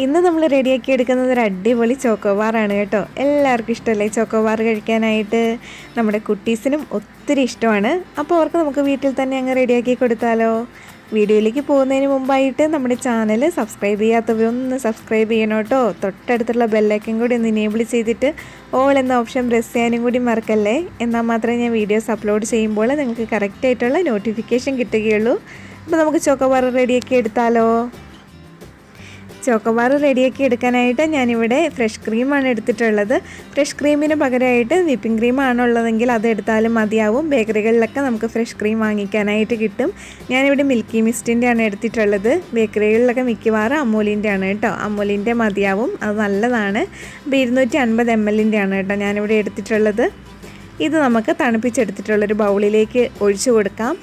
ഇന്ന് നമ്മൾ റെഡിയാക്കി എടുക്കുന്നത് ഒരു അടിപൊളി ചോക്കോബാറാണ് കേട്ടോ. എല്ലാവർക്കും ഇഷ്ടമല്ലേ ചോക്കോബാർ കഴിക്കാനായിട്ട്? നമ്മുടെ കുട്ടീസിനും ഒത്തിരി ഇഷ്ടമാണ്. അപ്പോൾ അവർക്ക് നമുക്ക് വീട്ടിൽ തന്നെ അങ്ങ് റെഡിയാക്കി കൊടുത്താലോ? വീഡിയോയിലേക്ക് പോകുന്നതിന് മുമ്പായിട്ട് നമ്മുടെ ചാനൽ സബ്സ്ക്രൈബ് ചെയ്യാത്തവരൊന്ന് സബ്സ്ക്രൈബ് ചെയ്യണം കേട്ടോ. തൊട്ടടുത്തുള്ള ബെല്ലൈക്കൻ കൂടി ഒന്ന് ഇനേബിൾ ചെയ്തിട്ട് ഓൾ എന്ന ഓപ്ഷൻ പ്രസ് ചെയ്യാനും കൂടി മറക്കല്ലേ. എന്നാൽ മാത്രമേ ഞാൻ വീഡിയോസ് അപ്ലോഡ് ചെയ്യുമ്പോൾ നിങ്ങൾക്ക് കറക്റ്റായിട്ടുള്ള നോട്ടിഫിക്കേഷൻ കിട്ടുകയുള്ളൂ. അപ്പോൾ നമുക്ക് ചോക്കോബാർ റെഡിയാക്കി എടുത്താലോ? ചോക്കോബാർ റെഡിയാക്കി എടുക്കാനായിട്ട് ഞാനിവിടെ ഫ്രഷ് ക്രീമാണ് എടുത്തിട്ടുള്ളത്. ഫ്രഷ് ക്രീമിന് പകരമായിട്ട് വിപ്പിംഗ് ക്രീമാണുള്ളതെങ്കിൽ അത് എടുത്താലും മതിയാവും. ബേക്കറികളിലൊക്കെ നമുക്ക് ഫ്രഷ് ക്രീം വാങ്ങിക്കാനായിട്ട് കിട്ടും. ഞാനിവിടെ മിൽക്കി മിസ്റ്റിൻ്റെയാണ് എടുത്തിട്ടുള്ളത്. ബേക്കറികളിലൊക്കെ മിക്കവാറും അമൂലിൻ്റെ ആണ് കേട്ടോ. അമൂലിൻ്റെ മതിയാവും, അത് നല്ലതാണ്. അപ്പോൾ 250 ml ആണ് കേട്ടോ ഞാനിവിടെ എടുത്തിട്ടുള്ളത്. ഇത് നമുക്ക് തണുപ്പിച്ചെടുത്തിട്ടുള്ളൊരു ബൗളിലേക്ക് ഒഴിച്ചു കൊടുക്കാം.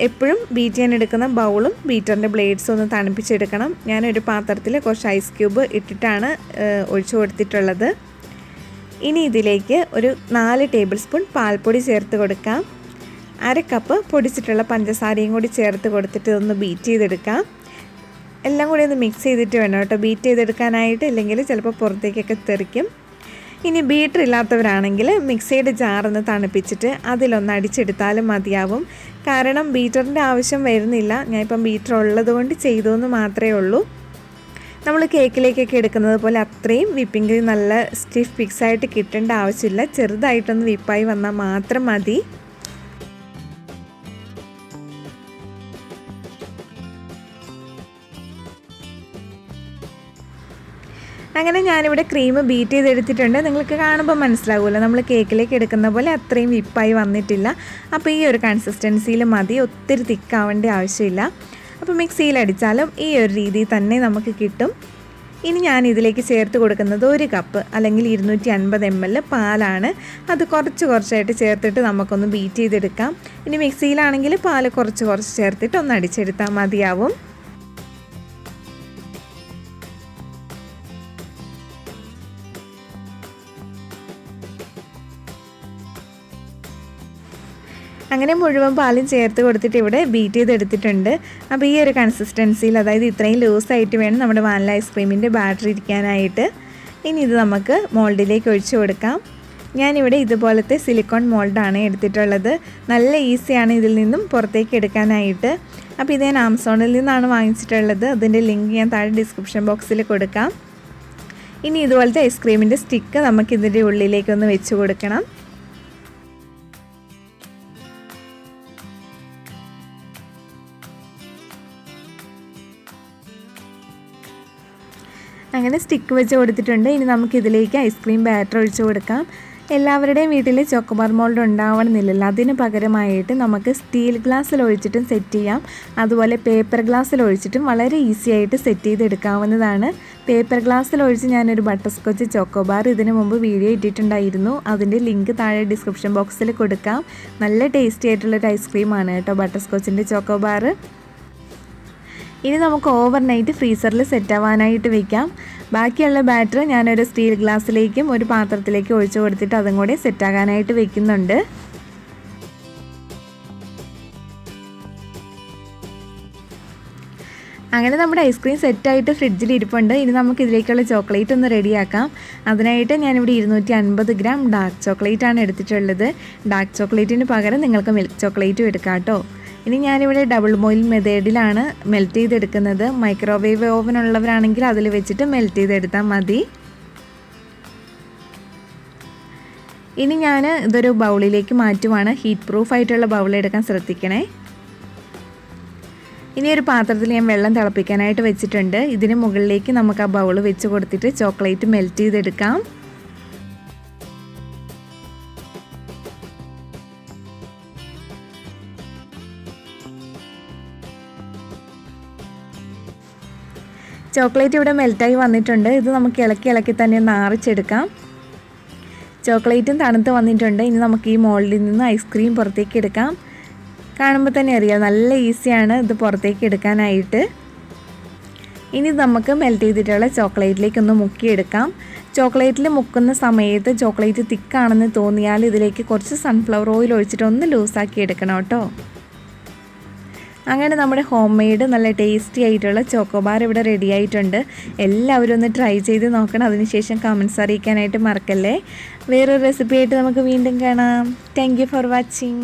എപ്പോഴും ബീറ്റ് ചെയ്യാൻ എടുക്കുന്ന ബൗളും ബീറ്ററിൻ്റെ ബ്ലേഡ്സും ഒന്ന് തണുപ്പിച്ചെടുക്കണം. ഞാനൊരു പാത്രത്തിൽ കുറച്ച് ഐസ് ക്യൂബ് ഇട്ടിട്ടാണ് ഒഴിച്ചു കൊടുത്തിട്ടുള്ളത്. ഇനി ഇതിലേക്ക് ഒരു 4 ടേബിൾ സ്പൂൺ പാൽപ്പൊടി ചേർത്ത് കൊടുക്കാം. 1/2 കപ്പ് പൊടിച്ചിട്ടുള്ള പഞ്ചസാരയും കൂടി ചേർത്ത് കൊടുത്തിട്ട് ഒന്ന് ബീറ്റ് ചെയ്തെടുക്കാം. എല്ലാം കൂടി ഒന്ന് മിക്സ് ചെയ്തിട്ട് വേണം കേട്ടോ ബീറ്റ് ചെയ്തെടുക്കാനായിട്ട്, ഇല്ലെങ്കിൽ ചിലപ്പോൾ പുറത്തേക്കൊക്കെ തെറിക്കും. ഇനി ബീറ്റർ ഇല്ലാത്തവരാണെങ്കിൽ മിക്സിയുടെ ജാറൊന്ന് തണുപ്പിച്ചിട്ട് അതിലൊന്ന് അടിച്ചെടുത്താലും മതിയാവും. കാരണം ബീറ്ററിൻ്റെ ആവശ്യം വരുന്നില്ല. ഞാനിപ്പം ബീറ്റർ ഉള്ളത് കൊണ്ട് ചെയ്തു എന്ന് മാത്രമേ ഉള്ളൂ. നമ്മൾ കേക്കിലേക്കൊക്കെ എടുക്കുന്നത് പോലെ അത്രയും വിപ്പിംഗ് ക്രീം നല്ല സ്റ്റിഫ് ഫിക്സായിട്ട് കിട്ടേണ്ട ആവശ്യമില്ല. ചെറുതായിട്ടൊന്ന് വിപ്പായി വന്നാൽ മാത്രം മതി. അങ്ങനെ ഞാനിവിടെ ക്രീം ബീറ്റ് ചെയ്തെടുത്തിട്ടുണ്ട്. നിങ്ങൾക്ക് കാണുമ്പോൾ മനസ്സിലാവുമല്ലോ, നമ്മൾ കേക്കിലേക്ക് എടുക്കുന്ന പോലെ അത്രയും വിപ്പായി വന്നിട്ടില്ല. അപ്പോൾ ഈ ഒരു കൺസിസ്റ്റൻസിയിൽ മതി, ഒത്തിരി തിക്കാവേണ്ട ആവശ്യമില്ല. അപ്പോൾ മിക്സിയിലടിച്ചാലും ഈ ഒരു രീതിയിൽ തന്നെ നമുക്ക് കിട്ടും. ഇനി ഞാൻ ഇതിലേക്ക് ചേർത്ത് കൊടുക്കുന്നത് 1 കപ്പ് അല്ലെങ്കിൽ 250 ml പാലാണ്. അത് കുറച്ചായിട്ട് ചേർത്തിട്ട് നമുക്കൊന്ന് ബീറ്റ് ചെയ്തെടുക്കാം. ഇനി മിക്സിയിലാണെങ്കിൽ പാൽ കുറച്ച് ചേർത്തിട്ട് ഒന്ന് അടിച്ചെടുത്താൽ മതിയാവും. അങ്ങനെ മുഴുവൻ പാലും ചേർത്ത് കൊടുത്തിട്ട് ഇവിടെ ബീറ്റ് ചെയ്തെടുത്തിട്ടുണ്ട്. അപ്പോൾ ഈ ഒരു കൺസിസ്റ്റൻസിയിൽ, അതായത് ഇത്രയും ലൂസായിട്ട് വേണം നമ്മുടെ വാനില ഐസ്ക്രീമിൻ്റെ ബാറ്ററി ഇരിക്കാനായിട്ട്. ഇനി ഇത് നമുക്ക് മോൾഡിലേക്ക് ഒഴിച്ചു കൊടുക്കാം. ഞാനിവിടെ ഇതുപോലത്തെ സിലിക്കോൺ മോൾഡാണ് എടുത്തിട്ടുള്ളത്. നല്ല ഈസിയാണ് ഇതിൽ നിന്നും പുറത്തേക്ക് എടുക്കാനായിട്ട്. അപ്പോൾ ഇത് ഞാൻ ആമസോണിൽ നിന്നാണ് വാങ്ങിച്ചിട്ടുള്ളത്. അതിൻ്റെ ലിങ്ക് ഞാൻ താഴെ ഡിസ്ക്രിപ്ഷൻ ബോക്സിൽ കൊടുക്കാം. ഇനി ഇതുപോലത്തെ ഐസ്ക്രീമിൻ്റെ സ്റ്റിക്ക് നമുക്കിതിൻ്റെ ഉള്ളിലേക്കൊന്ന് വെച്ച് കൊടുക്കണം. അങ്ങനെ സ്റ്റിക്ക് വെച്ച് കൊടുത്തിട്ടുണ്ട്. ഇനി നമുക്കിതിലേക്ക് ഐസ്ക്രീം ബാറ്റർ ഒഴിച്ച് കൊടുക്കാം. എല്ലാവരുടെയും വീട്ടിൽ ചോക്കോബാർ മോൾഡ് ഉണ്ടാവണമെന്നില്ലല്ലോ. അതിന് പകരമായിട്ട് നമുക്ക് സ്റ്റീൽ ഗ്ലാസ്സിൽ ഒഴിച്ചിട്ടും സെറ്റ് ചെയ്യാം. അതുപോലെ പേപ്പർ ഗ്ലാസ്സിൽ ഒഴിച്ചിട്ടും വളരെ ഈസി ആയിട്ട് സെറ്റ് ചെയ്തെടുക്കാവുന്നതാണ്. പേപ്പർ ഗ്ലാസ്സിൽ ഒഴിച്ച് ഞാനൊരു ബട്ടർസ്കോച്ച് ചോക്കോബാർ ഇതിനു മുമ്പ് വീഡിയോ ഇട്ടിട്ടുണ്ടായിരുന്നു. അതിൻ്റെ ലിങ്ക് താഴെ ഡിസ്ക്രിപ്ഷൻ ബോക്സിൽ കൊടുക്കാം. നല്ല ടേസ്റ്റി ആയിട്ടുള്ളൊരു ഐസ്ക്രീമാണ് കേട്ടോ ബട്ടർസ്കോച്ചിൻ്റെ ചോക്കോബാർ. ഇനി നമുക്ക് ഓവർനൈറ്റ് ഫ്രീസറിൽ സെറ്റ് ആവാനായിട്ട് വെക്കാം. ബാക്കിയുള്ള ബാറ്റർ ഞാനൊരു സ്റ്റീൽ ഗ്ലാസ്സിലേക്കും ഒരു പാത്രത്തിലേക്കും ഒഴിച്ചു കൊടുത്തിട്ട് അതും കൂടി സെറ്റാകാനായിട്ട് വെക്കുന്നുണ്ട്. അങ്ങനെ നമ്മുടെ ഐസ്ക്രീം സെറ്റായിട്ട് ഫ്രിഡ്ജിൽ ഇരിപ്പുണ്ട്. ഇനി നമുക്ക് ഇതിലേക്കുള്ള ചോക്ലേറ്റ് ഒന്ന് റെഡിയാക്കാം. അതിനായിട്ട് ഞാനിവിടെ 250 ഗ്രാം ഡാർക്ക് ചോക്ലേറ്റാണ് എടുത്തിട്ടുള്ളത്. ഡാർക്ക് ചോക്ലേറ്റിന് പകരം നിങ്ങൾക്ക് മിൽക്ക് ചോക്ലേറ്റും എടുക്കാം കേട്ടോ. ഇനി ഞാനിവിടെ ഡബിൾ ബോയിൽ മെത്തേഡിലാണ് മെൽറ്റ് ചെയ്തെടുക്കുന്നത്. മൈക്രോവേവ് ഓവൻ ഉള്ളവരാണെങ്കിൽ അതിൽ വെച്ചിട്ട് മെൽറ്റ് ചെയ്തെടുത്താൽ മതി. ഇനി ഞാൻ ഇതൊരു ബൗളിലേക്ക് മാറ്റുവാണ്. ഹീറ്റ് പ്രൂഫ് ആയിട്ടുള്ള ബൗൾ എടുക്കാൻ ശ്രദ്ധിക്കണേ. ഇനി ഒരു പാത്രത്തിൽ ഞാൻ വെള്ളം തിളപ്പിക്കാനായിട്ട് വെച്ചിട്ടുണ്ട്. ഇതിന് മുകളിലേക്ക് നമുക്ക് ആ ബൗൾ വെച്ച് കൊടുത്തിട്ട് ചോക്ലേറ്റ് മെൽറ്റ് ചെയ്തെടുക്കാം. ചോക്ലേറ്റ് ഇവിടെ മെൽറ്റായി വന്നിട്ടുണ്ട്. ഇത് നമുക്ക് ഇളക്കി തന്നെ ഒന്ന് ആറിച്ചെടുക്കാം. ചോക്ലേറ്റും തണുത്ത് വന്നിട്ടുണ്ട്. ഇനി നമുക്ക് ഈ മോൾഡിൽ നിന്ന് ഐസ്ക്രീം പുറത്തേക്ക് എടുക്കാം. കാണുമ്പോൾ തന്നെ അറിയാം, നല്ല ഈസിയാണ് ഇത് പുറത്തേക്ക് എടുക്കാനായിട്ട്. ഇനി നമുക്ക് മെൽറ്റ് ചെയ്തിട്ടുള്ള ചോക്ലേറ്റിലേക്കൊന്ന് മുക്കിയെടുക്കാം. ചോക്ലേറ്റിൽ മുക്കുന്ന സമയത്ത് ചോക്ലേറ്റ് തിക്കാണെന്ന് തോന്നിയാൽ ഇതിലേക്ക് കുറച്ച് സൺഫ്ലവർ ഓയിൽ ഒഴിച്ചിട്ട് ഒന്ന് ലൂസാക്കി എടുക്കണം കേട്ടോ. അങ്ങനെ നമ്മുടെ ഹോം മെയ്ഡ് നല്ല ടേസ്റ്റി ആയിട്ടുള്ള ചോക്കോബാർ ഇവിടെ റെഡി ആയിട്ടുണ്ട്. എല്ലാവരും ഒന്ന് ട്രൈ ചെയ്ത് നോക്കണം. അതിനുശേഷം കമൻറ്റ്സ് അറിയിക്കാനായിട്ട് മറക്കല്ലേ. വേറൊരു റെസിപ്പി ആയിട്ട് നമുക്ക് വീണ്ടും കാണാം. Thank you for watching.